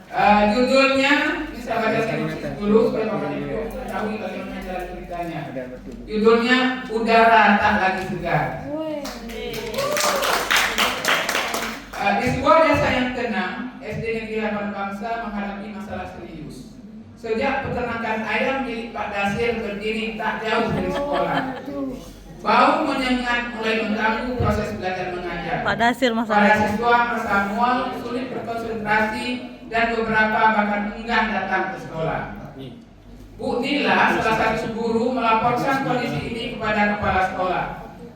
Judulnya, ini saya baca sinopsis dulu supaya Bapak Ibu mengetahui bagaimana jalan ceritanya. Judulnya Udara Tak Lagi Segar. Di sebuah desa yang tenang, SD Negeri Harapan Bangsa menghadapi masalah serius. Sejak peternakan ayam milik Pak Dasir berdiri tak jauh dari sekolah, bau menyengat mulai mengganggu proses belajar mengajar. Pak Dasir Para masalahnya. siswa merasa mual, sulit berkonsentrasi, dan beberapa bahkan enggan datang ke sekolah. Bu Nila, salah satu guru, melaporkan kondisi ini kepada kepala sekolah.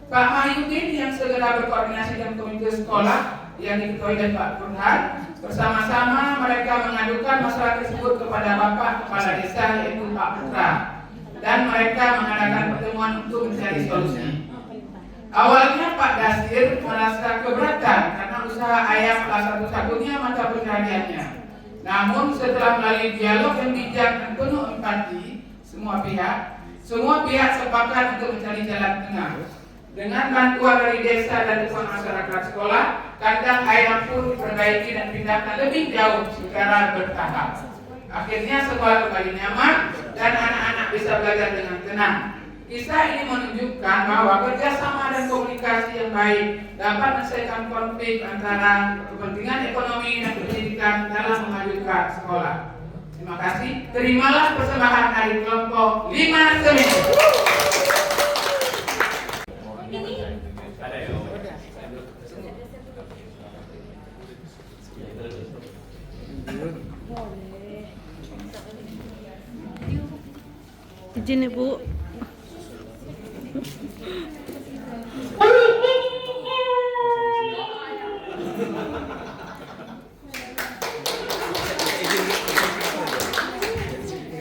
Pak Mahyudin yang segera berkoordinasi dengan komite sekolah yang diketuai oleh Pak Burhan, bersama-sama mereka mengadukan masalah tersebut kepada Bapak Kepala Desa yaitu Pak Putra, dan mereka mengadakan pertemuan untuk mencari solusi. Awalnya Pak Dasir merasa keberatan karena usaha ayam salah satu-satunya mata pencahariannya. Namun setelah melalui dialog yang bijak dan penuh empati semua pihak sepakat untuk mencari jalan tengah. Dengan bantuan dari desa dan dukungan masyarakat sekolah, kandang ayam pun diperbaiki dan pindahkan lebih jauh secara bertahap. Akhirnya sekolah kembali nyaman dan anak-anak bisa belajar dengan tenang. Kisah ini menunjukkan bahwa kerjasama dan komunikasi yang baik dapat menyelesaikan konflik antara kepentingan ekonomi dan pendidikan dalam memajukan sekolah. Terima kasih. Terimalah persembahan dari kelompok 5 Semin. Izin Ibu.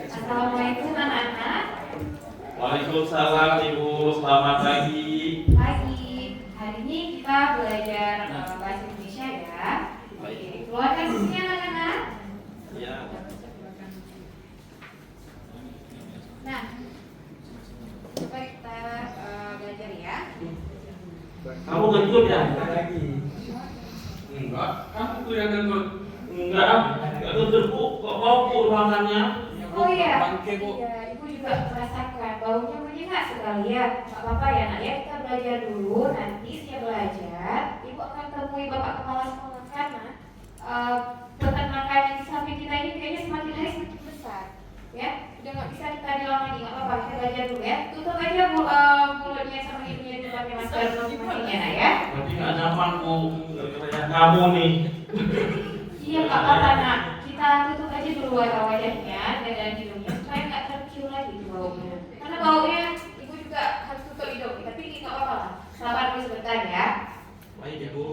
Assalamualaikum anak-anak. Waalaikumsalam Ibu, selamat pagi. Pagi. Hari ini kita belajar bahasa Indonesia ya. Oke, keluarkan bukunya anak-anak. Ya. Nah, coba kita belajar ya. Kamu ngentut ya? Enggak, kamu tuh yang ngentut. Enggak ngentut Bu. Kok bau Bu ruangannya? Oh iya, Ibu juga merasakan baunya menyengat sekali ya. Gak apa-apa ya nak ya, kita belajar dulu. Nanti saya belajar, Ibu akan temui Bapak Kepala Sekolah karena peternakan yang di samping kita ini kayaknya semakin hari semakin besar. Ya, udah nggak bisa kita bilang lagi, nggak apa-apa, kita belajar dulu ya. Tutup aja mulutnya sama hidungnya itu pakai masker masing-masingnya nak ya. Tapi nggak nyaman Bu, kayak kamu nih. Iya nggak apa-apa nak, kita tutup aja dulu wajahnya dan hidungnya supaya nggak tercium lagi tuh baunya. Karena baunya Ibu juga harus tutup hidung, tapi nggak apa-apa lah. Sabar dulu sebentar ya. Baik Ibu.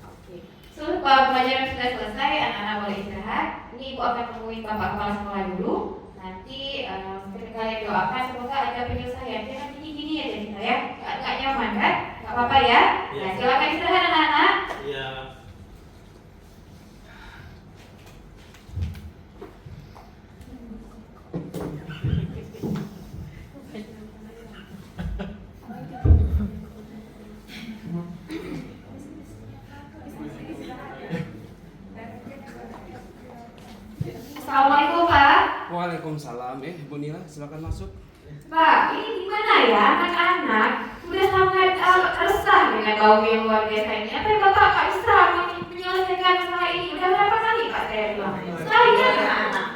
Oke. Seluruh pelajaran sudah selesai, anak-anak boleh istirahat. Ini Ibu akan temuin Bapak Kepala Sekolah dulu. Nanti ketika kalian doakan semoga ada penyelesaian. Jangan gini-gini aja kita ya, nggak nyaman kan? Nggak apa-apa ya. Iya. Nah silakan istirahat anak-anak. Iya. Assalamualaikum Pak. Waalaikumsalam. Bu Nila, silakan masuk. Pak, ini gimana ya anak-anak sudah sangat resah dengan bau yang luar biasa ini. Apa yang Bapak Pak bisa menyelesaikan masalah ini? Udah berapa kali Pak saya bilang? Sekali ya anak-anak.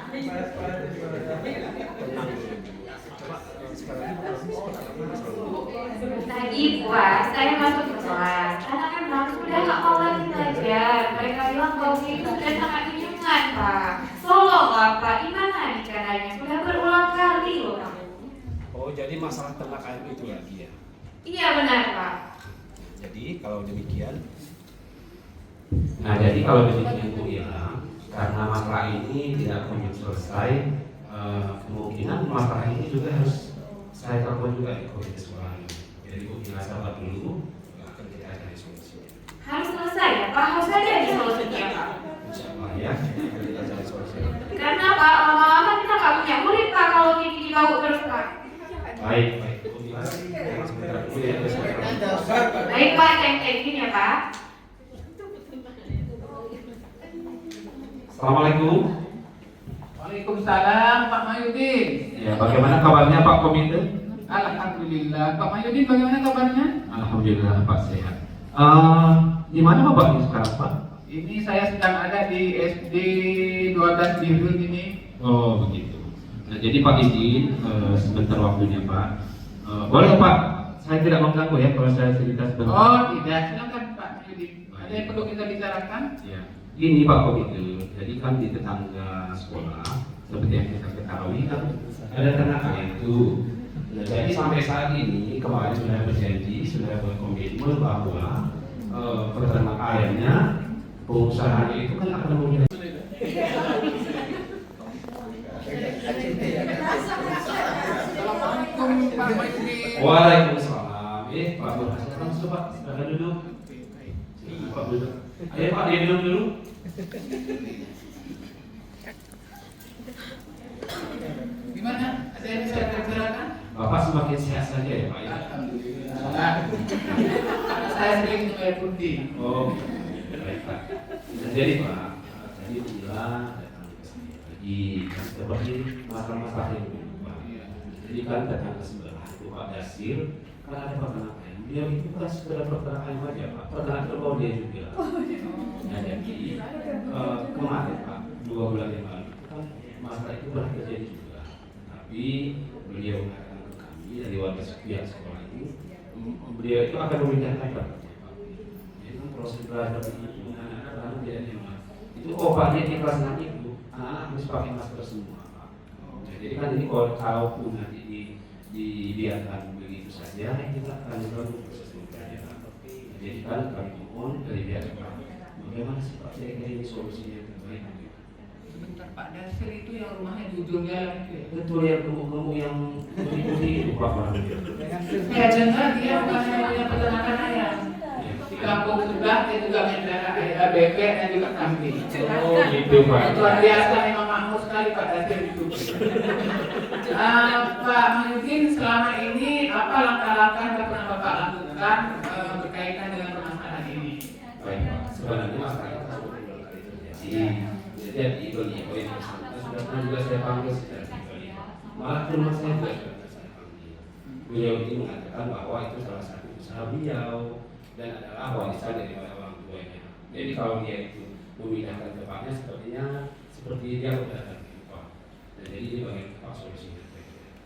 Tadi Pak, saya masuk ke kelas. Anak-anak sudah nggak mau lagi belajar. Mereka bilang baunya itu sudah sangat menyengat Pak. Tolonglah Pak, gimana nih caranya? Sudah berulang kali loh kamu. Oh, jadi masalah ternak ayam itu lagi ya? Iya benar Pak. Jadi kalau demikian, Nah, jadi kalau demikian Bu Ila, karena masalah ini tidak kunjung selesai, kemungkinan masalah ini juga harus saya telepon juga di komite sekolah ini. Jadi Bu Ila sabar dulu, akan kita cari solusinya. Harus selesai ya Pak, harus ada di solusinya Pak. Insya Allah ya, akan kita cari solusinya. Karena Pak, lama-lama kita nggak punya murid Pak kalau gini bau terus Pak. Baik, baik Bu Ila, sebentar dulu ya. Baik Pak, kayak gini ya Pak. Assalamualaikum. Waalaikumsalam Pak Mayudin. Ya, bagaimana kabarnya Pak Komite? Alhamdulillah. Pak Mayudin bagaimana kabarnya? Alhamdulillah Pak sehat. Di mana Bapak ini sekarang Pak? Ini saya sedang ada di SD 12 Dirun ini. Oh begitu. Nah, jadi Pak izin sebentar waktunya Pak. Boleh Pak? Saya tidak mengganggu ya kalau saya cerita sebentar. Oh tidak, silakan Pak Mayudin. Ada yang perlu kita bicarakan? Ya. Ini Pak Komite. Jadi kan di tetangga sekolah seperti yang kita ketahui kan ada tanah air itu. Nah, jadi sampai saat ini kemarin sudah berjanji, sudah berkomitmen bahwa peternak ayamnya, pengusahanya itu kan akan memilih. Assalamualaikum Pak Mayudin. Waalaikumsalam. Pak Burhasan, langsung Pak, silakan duduk. Sini, Pak duduk. Ayo Pak, dia duduk dulu. Gimana? Ada yang bisa saya bicarakan? Bapak semakin sehat saja ya Pak ya. Alhamdulillah. Saya sering minum air putih. Oh, baik Pak. Nah, jadi Pak, tadi Bila datang ke sini lagi kan seperti masalah-masalah yang dulu Pak. Jadi kan datang ke sebelah itu Pak Dasir, kan ada peternak ayam. Dia itu bukan sekedar peternak ayam aja Pak, peternak kerbau dia juga. Nah, jadi kemarin Pak, 2 bulan yang lalu kan masalah itu pernah terjadi juga. Tapi beliau mengatakan ke kami dari warga pihak sekolah itu, beliau itu akan memindahkan prakteknya Pak. Jadi kan proses belajar itu anak-anak tidak nyaman. Itu Pak dia di kelas 6 itu anak-anak harus pakai masker semua Pak. Jadi kan ini kalaupun nanti dibiarkan begitu saja, kita akan mengganggu proses pembelajaran. Jadi kan kami mohon dari pihak sekolah, bagaimana sih Pak kira-kira ini solusinya yang terbaik? Sebentar Pak Dasir itu yang rumahnya di ujung jalan itu ya? Betul ya, gemuk-gemuk yang putih-putih itu Pak. Ya dengar dia bukan hanya punya peternakan ayam. Di kampung sebelah dia juga melihara ayam bebek dan juga kambing. Oh gitu Pak. Luar biasa memang makmur sekali Pak Dasir itu. Pak Mayudin, selama ini apa langkah-langkah yang pernah Bapak lakukan berkaitan dengan permasalahan ini? Baik Pak, sebenarnya masalah itu sudah kali terjadi. Jadi beliau yang bersangkutan sudah pernah juga saya panggil secara pribadi. Malah ke rumah saya juga sudah saya panggil. Beliau ini mengatakan bahwa itu salah satu usaha beliau dan adalah warisan dari orang tuanya. Jadi kalau dia itu memindahkan tempatnya sepertinya seperti dia sudah terlupa. Dan jadi ini bagaimana Pak solusinya?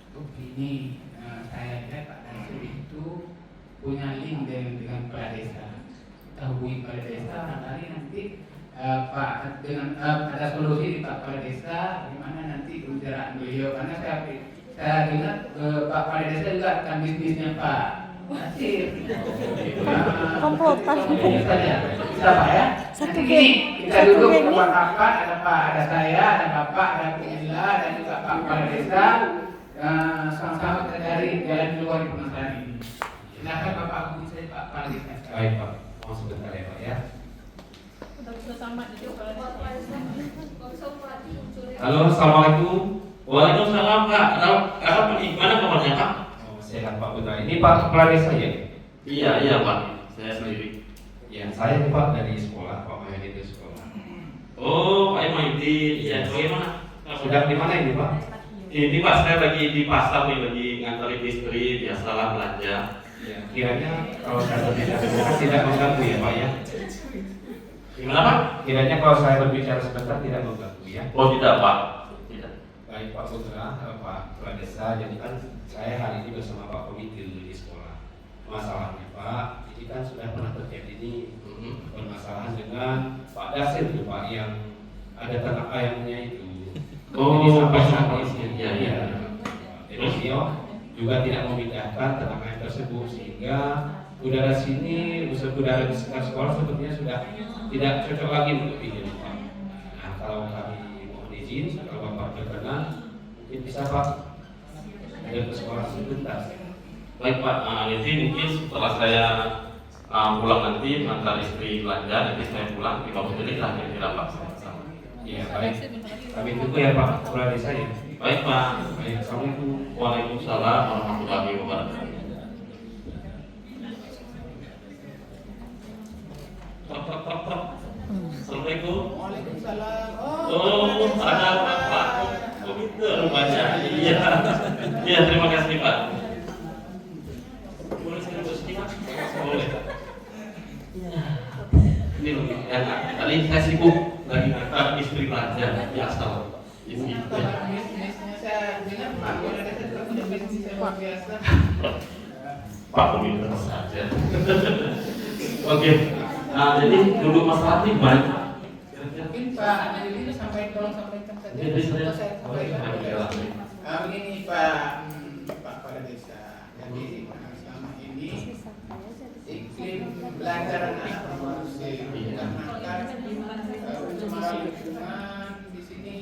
Begini, saya lihat Pak Dasir itu punya link dengan kepala desa. Kita hubungi kepala desa, barangkali nanti Pak dengan ada solusi di Pak Kepala Desa, gimana nanti pembicaraan beliau, karena saya dengar Pak Kepala Desa juga akan bisnisnya Pak Nasir. Komplotan. Bisa Pak ya? Satu Nanti geng. kita Satu duduk geng. buat rapat, ada Pak, ada saya, ada Bapak, ada Bu Ila, dan juga Pak Kepala Desa. Sama-sama kita cari jalan keluar di permasalahan ini. Silakan Bapak hubungi saya Pak Kepala Desa. Baik Pak, mohon sebentar ya Pak ya. Halo, assalamualaikum. Waalaikumsalam Pak. Ada Pak, gimana kabarnya Pak? Oh, sehat Pak Putra. Ini Pak Kepala Desa ya? Iya Pak, saya sendiri. Ya, saya nih Pak dari sekolah, Pak Mayudin itu sekolah. Oh Pak Mayudin, iya bagaimana? Sedang di mana ini Pak? Ini Pak, saya lagi di pasar nih, lagi nganterin istri, biasalah belanja. Ya, kiranya kalau saya berbicara sebentar tidak mengganggu ya Pak ya? Gimana Pak? Kiranya kalau saya berbicara sebentar tidak mengganggu ya? Oh tidak Pak, tidak. Baik Pak Putra, Pak Kepala Desa, jadi kan saya hari ini bersama Pak Komite di sekolah. Masalahnya Pak, ini kan sudah pernah terjadi nih permasalahan dengan Pak Dasir itu Pak yang ada ternak ayamnya itu. Oh, Jadi sampai Pak. saat ini Iya, iya. Jadi beliau juga tidak memindahkan ternak ayam tersebut sehingga udara sini, udara di sekitar sekolah sepertinya sudah tidak cocok lagi untuk hidup Pak. Nah kalau kami mohon izin, kalau Bapak berkenan, mungkin bisa Pak ada ke sekolah sebentar. Baik Pak, nanti mungkin setelah saya pulang nanti mengantar istri belanja, nanti saya pulang di bawah ini lah kira-kira Pak. Iya baik. Kami tunggu ya Pak Kepala Desa ya. Baik Pak. Baik, assalamualaikum. Waalaikumsalam warahmatullahi wabarakatuh. Assalamualaikum. Waalaikumsalam. Oh, ada Pak. Rupanya, iya. Iya, terima kasih Pak. Boleh saya duduk sini Pak? Boleh. Ini lebih enak. Tadi saya sibuk lagi istri belanja biasa. Ini. Bisnisnya saya bilang Pak, boleh ada kita punya bisnis yang luar biasa. Pak peminta saja. Oke. Nah, jadi duduk masalah ini baik. Mungkin Pak, jadi sampai tolong sampaikan saja. Jadi saya sampaikan. Begini Pak, Pak Kepala Desa. Jadi selama ini iklim belajar anak harus dikarenakan pencemaran lingkungan di sini.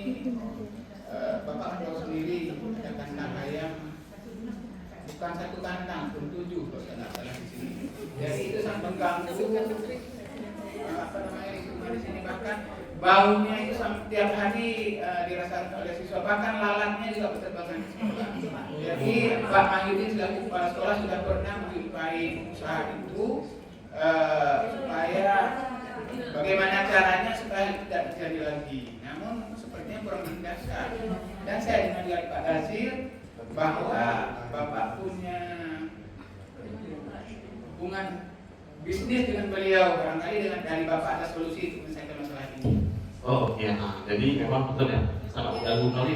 Bapak tahu sendiri ada kandang ayam bukan satu kandang, pun 7 kalau tidak salah di sini. Jadi itu sangat mengganggu apa namanya lingkungan di sini, bahkan baunya itu tiap hari dirasakan oleh siswa, bahkan lalatnya juga berterbangan di sekolah. Jadi Pak Mahyudin selaku kepala sekolah sudah pernah menjumpai usaha itu supaya bagaimana caranya supaya tidak terjadi lagi. Namun sepertinya kurang mendasar. Dan saya dengar dari Pak Dasir bahwa Bapak punya hubungan bisnis dengan beliau, barangkali dengan dari Bapak ada solusi untuk menyelesaikan masalah ini. Oh iya, nah, jadi memang betul ya, sangat mengganggu kali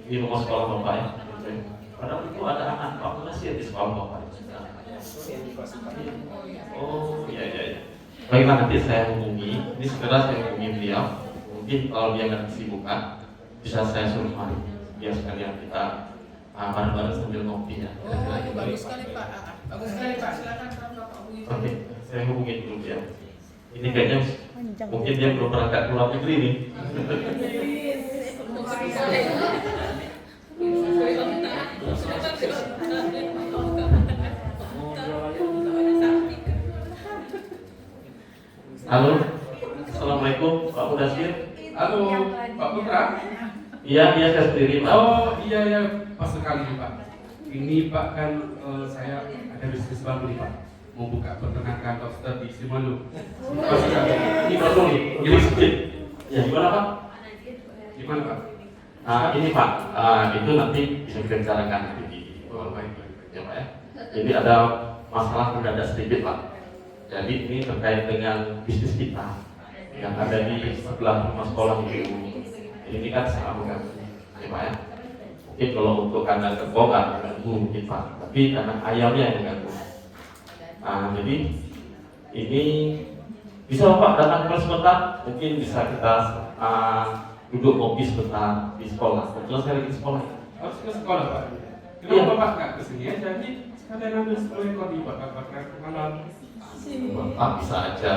di rumah sekolah Bapak ya. Padahal itu ada anak Pak Nasir di sekolah Bapak. Oh iya. Baiklah, nanti saya hubungi, ini segera saya hubungi beliau. Mungkin kalau dia nggak kesibukan, bisa saya suruh mari. Biar sekalian kita bareng-bareng sambil ngopi ya. Oh, itu bagus sekali Pak. Bagus sekali Pak. Silakan Bapak hubungi. Oke, saya hubungin dulu dia. Ini kayaknya mungkin dia belum berangkat keluar negeri nih. Halo, assalamualaikum Pak Mudasir. Halo, Pak Putra. Iya saya sendiri Pak. Oh iya, pas sekali Pak. Ini Pak kan saya ada bisnis baru nih Pak. Mau buka peternakan lobster di Simolu. Pas sekali. Ini betul nih, ini sedikit. Ya gimana Pak? Gimana Pak? Nah ini Pak, itu nanti bisa kita bicarakan nanti di Baik. ya Pak ya. Jadi ada masalah mendadak sedikit Pak. Jadi ini terkait dengan bisnis kita yang ada di sebelah rumah sekolah itu. Ini kan sangat mengganggu, ya Pak ya. Mungkin kalau untuk kandang kerbau kan mengganggu mungkin Pak, tapi karena ayamnya yang mengganggu. Nah, jadi ini bisa Bapak datang ke sebentar, mungkin bisa kita duduk ngopi sebentar di sekolah. Kebetulan saya lagi di sekolah. Harus ke sekolah Pak. Iya. Kenapa Bapak nggak kesini aja? Jadi sekalian ambil 10 ekor di Bapak malam. Bapak bisa aja.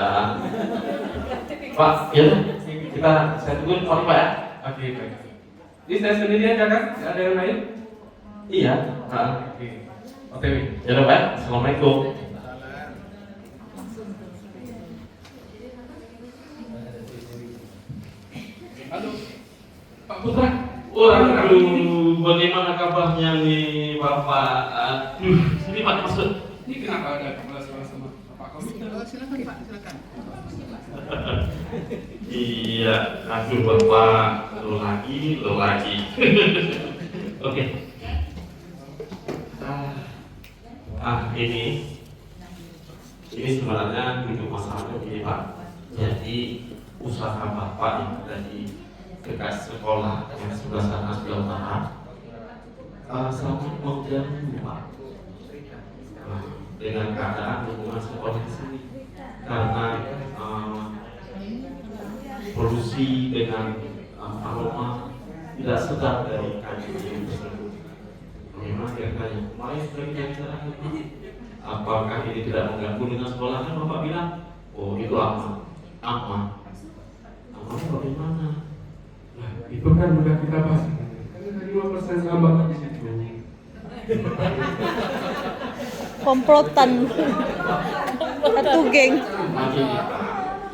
Pak, ya saya tunggu sorry Pak ya. Oke, baik. Ini saya sendiri aja kan? Nggak ada yang lain? Iya. Oke. OTW. Ya udah Pak. Assalamualaikum. Halo, Pak Putra. Waduh, bagaimana kabarnya nih Bapak? Aduh, sini Pak masuk. Ini kenapa ada kepala sekolah sama Pak Komite? Oh, silakan Pak, silakan. Iya, aduh Bapak, lo lagi. Oke. Ini sebenarnya duduk masalahnya begini Pak. Jadi usaha Bapak yang ada di dekat sekolah yang sebelah sana sebelah utara sangat mengganggu Pak. Dengan keadaan lingkungan sekolah di sini karena polusi dengan aroma tidak sedap dari kayu tersebut. Memang kira-kira kemarin sudah kita bicarakan apakah ini tidak mengganggu dengan sekolahnya? Bapak bilang, oh itu aman. Aman bagaimana? Nah, itu kan udah kita bahas. Kan ada 5% tambah di situ. Komplotan satu geng.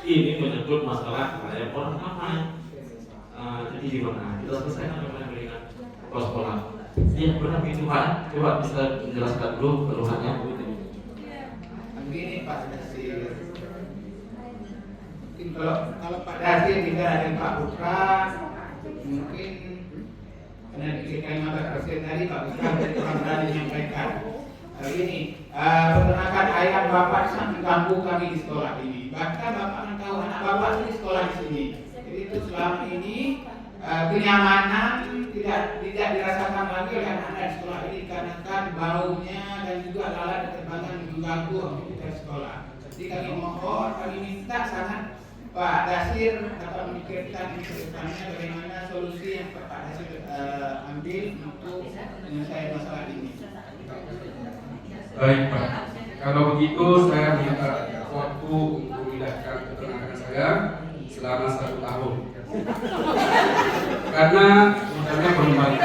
Ini menyangkut masalah yang orang ramai. Jadi gimana? Kita selesaikan dengan sekolah. Iya benar itu Pak. Coba bisa menjelaskan dulu keluhannya. Begini Pak Dasir. Mungkin kalau Pak Dasir tidak ada Pak Putra, mungkin Karena di kalimat presiden tadi Pak Bukan dari orang berani menyampaikan ini peternakan ayam Bapak sangat mengganggu kami di sekolah ini. Bahkan Bapak kan tahu anak Bapak itu di sekolah di sini. Jadi itu selama ini kenyamanan tidak dirasakan lagi oleh anak-anak di sekolah ini karena kan baunya dan juga lalat dan terbangan mengganggu aktivitas sekolah. Jadi kami mohon, kami minta sangat Pak Dasir dapat memikirkan ke depannya bagaimana solusi yang Pak Dasir ambil untuk menyelesaikan masalah ini. Baik Pak, kalau begitu saya minta waktu untuk memindahkan peternakan saya selama 1 tahun. Karena modalnya belum balik.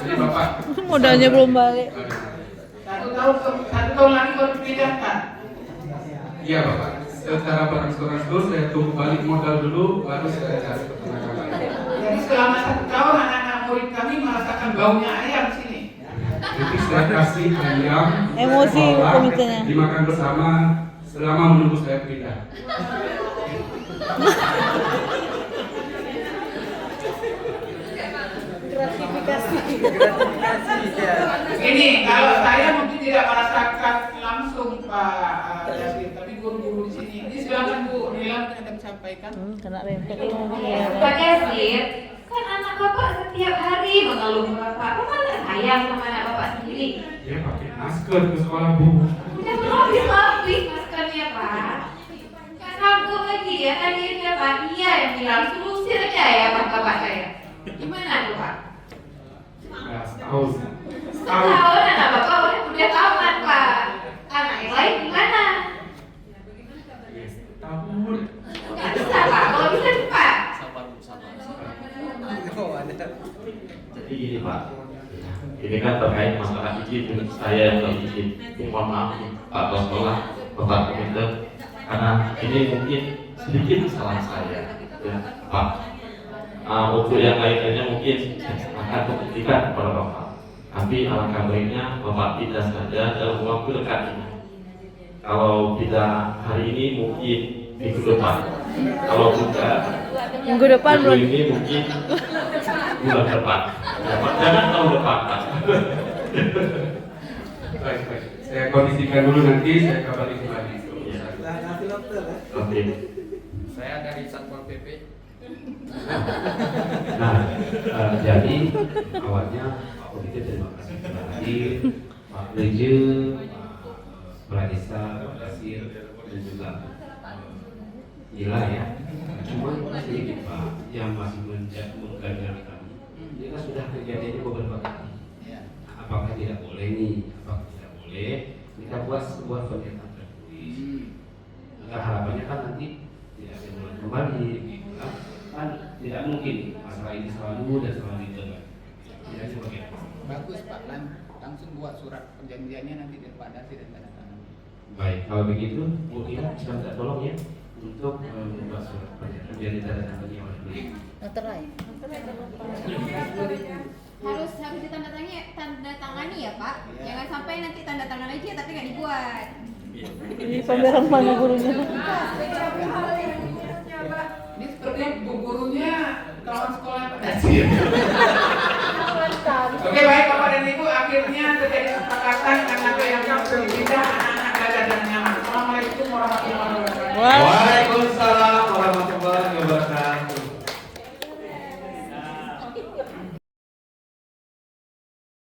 Jadi Bapak Modalnya belum balik. 1 tahun lagi baru dipindahkan. Iya Bapak, secara berangsur-angsur saya tunggu balik modal dulu, baru saya cari peternakan lain. Jadi selama 1 tahun anak-anak murid kami merasakan baunya ayam di sini. Jadi saya kasih ayam, Emosi olah, komitenya. dimakan bersama selama menunggu saya pindah. Ini kalau saya mungkin tidak merasakan langsung Pak Yasir, tapi guru-guru di sini. Ini silakan Bu Nilam ada sampaikan. Kena rempet lagi ya. Pak Yasir, kan anak bapak setiap hari mengeluh bapak. Bapak nggak sayang sama anak bapak sendiri. Dia pakai masker ke sekolah Bu. Udah berlapis-lapis maskernya Pak. Nggak sanggup lagi ya tadi siapa dia yang bilang solusi aja ya bapak saya. Gimana tuh Pak? Nggak setahun. Setahun anak bapak udah tamat Pak. Anak yang lain gimana? Tahun. Nggak bisa Pak, kalau bisa cepat. Jadi gini Pak, ini kan terkait masalah izin saya yang berizin. Mohon maaf Pak Kepala Sekolah, Bapak Komite, karena ini mungkin sedikit kesalahan saya, ya Pak. Untuk yang lainnya mungkin akan membuktikan kepada Bapak. Tapi alangkah baiknya Bapak tidak saja dalam waktu dekat ini. Kalau tidak hari ini mungkin minggu depan. Kalau tidak Minggu depan minggu belum. ini mungkin bulan depan. Jangan tahun depan. Pak. Baik, baik. Saya kondisikan dulu nanti, saya kabari kembali. Oke. Saya dari Satpol PP. Nah, jadi awalnya Pak Komite terima kasih telah hadir, Pak Reje, Pak Pradesa, Pak Dasir, dan juga Ila ya. Cuma sedikit Pak yang masih mengganjal kami. Ini kan sudah kejadiannya beberapa kali. Apakah tidak boleh nih? Apakah tidak boleh? Kita buat sebuah pernyataan tertulis. Maka harapannya kan nanti tidak ada bulan kembali, gitu kan tidak mungkin masalah ini selalu dan selalu ditekan. Tidak sebagai Bagus Pak, langsung buat surat perjanjiannya nanti dari Pak Dasir dan tanda tangan. baik. Kalau begitu, Bu Ira bisa minta tolong ya untuk membuat surat perjanjian biar ditandatangani oleh beliau. harus ditanda tangani ya Pak. Jangan sampai nanti tanda tangan aja tapi nggak dibuat. Ini pemberang mana gurunya? Ini seperti bu gurunya kawan sekolah Pak Dasir. Oke baik Bapak dan Ibu, akhirnya terjadi kesepakatan karena yang pindah anak-anak belajar dengan nyaman. Assalamualaikum warahmatullahi wabarakatuh. Wah.